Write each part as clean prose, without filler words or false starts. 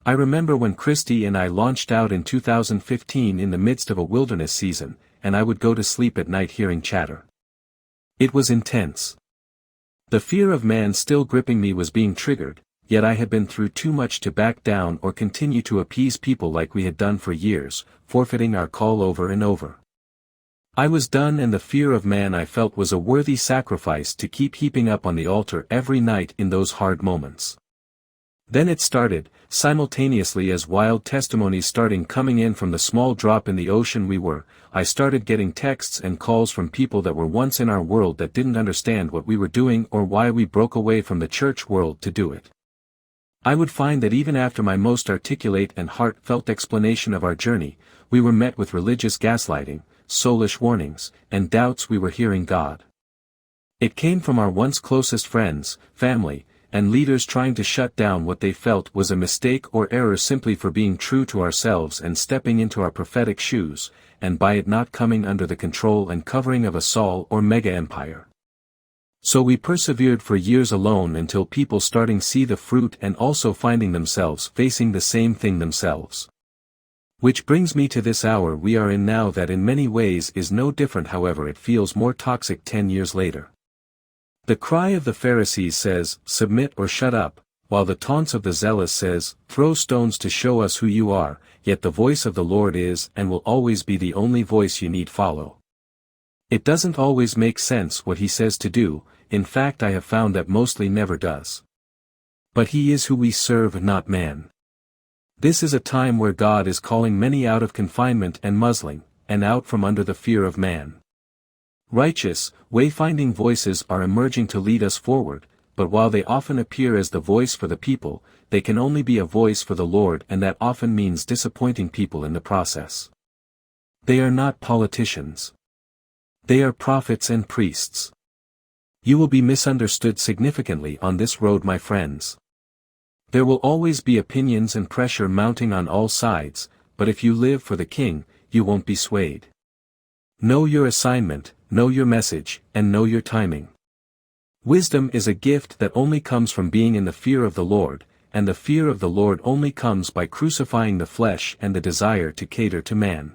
I remember when Christy and I launched out in 2015 in the midst of a wilderness season, and I would go to sleep at night hearing chatter. It was intense. The fear of man still gripping me was being triggered, yet I had been through too much to back down or continue to appease people like we had done for years, forfeiting our call over and over. I was done, and the fear of man I felt was a worthy sacrifice to keep heaping up on the altar every night in those hard moments. Then it started, simultaneously as wild testimonies starting coming in from the small drop in the ocean we were. I started getting texts and calls from people that were once in our world that didn't understand what we were doing or why we broke away from the church world to do it. I would find that even after my most articulate and heartfelt explanation of our journey, we were met with religious gaslighting, soulish warnings, and doubts we were hearing God. It came from our once closest friends, family, and leaders trying to shut down what they felt was a mistake or error simply for being true to ourselves and stepping into our prophetic shoes, and by it not coming under the control and covering of a Saul or mega empire. So we persevered for years alone until people starting see the fruit and also finding themselves facing the same thing themselves. Which brings me to this hour we are in now, that in many ways is no different, however it feels more toxic 10 years later. The cry of the Pharisees says, "Submit or shut up," while the taunts of the zealous says, "Throw stones to show us who you are," yet the voice of the Lord is and will always be the only voice you need follow. It doesn't always make sense what he says to do, in fact I have found that mostly never does. But he is who we serve, not man. This is a time where God is calling many out of confinement and muzzling, and out from under the fear of man. Righteous, wayfinding voices are emerging to lead us forward, but while they often appear as the voice for the people, they can only be a voice for the Lord, and that often means disappointing people in the process. They are not politicians. They are prophets and priests. You will be misunderstood significantly on this road, my friends. There will always be opinions and pressure mounting on all sides, but if you live for the King, you won't be swayed. Know your assignment, know your message, and know your timing. Wisdom is a gift that only comes from being in the fear of the Lord, and the fear of the Lord only comes by crucifying the flesh and the desire to cater to man.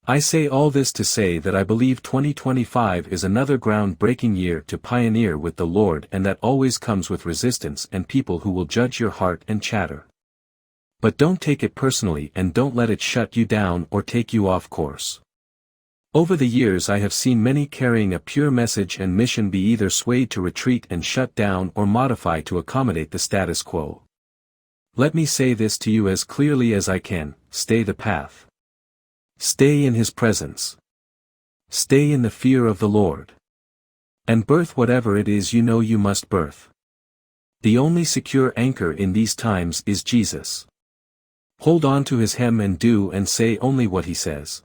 I say all this to say that I believe 2025 is another ground-breaking year to pioneer with the Lord, and that always comes with resistance and people who will judge your heart and chatter. But don't take it personally, and don't let it shut you down or take you off course. Over the years I have seen many carrying a pure message and mission be either swayed to retreat and shut down or modify to accommodate the status quo. Let me say this to you as clearly as I can: stay the path. Stay in His presence. Stay in the fear of the Lord. And birth whatever it is you know you must birth. The only secure anchor in these times is Jesus. Hold on to His hem and do and say only what He says.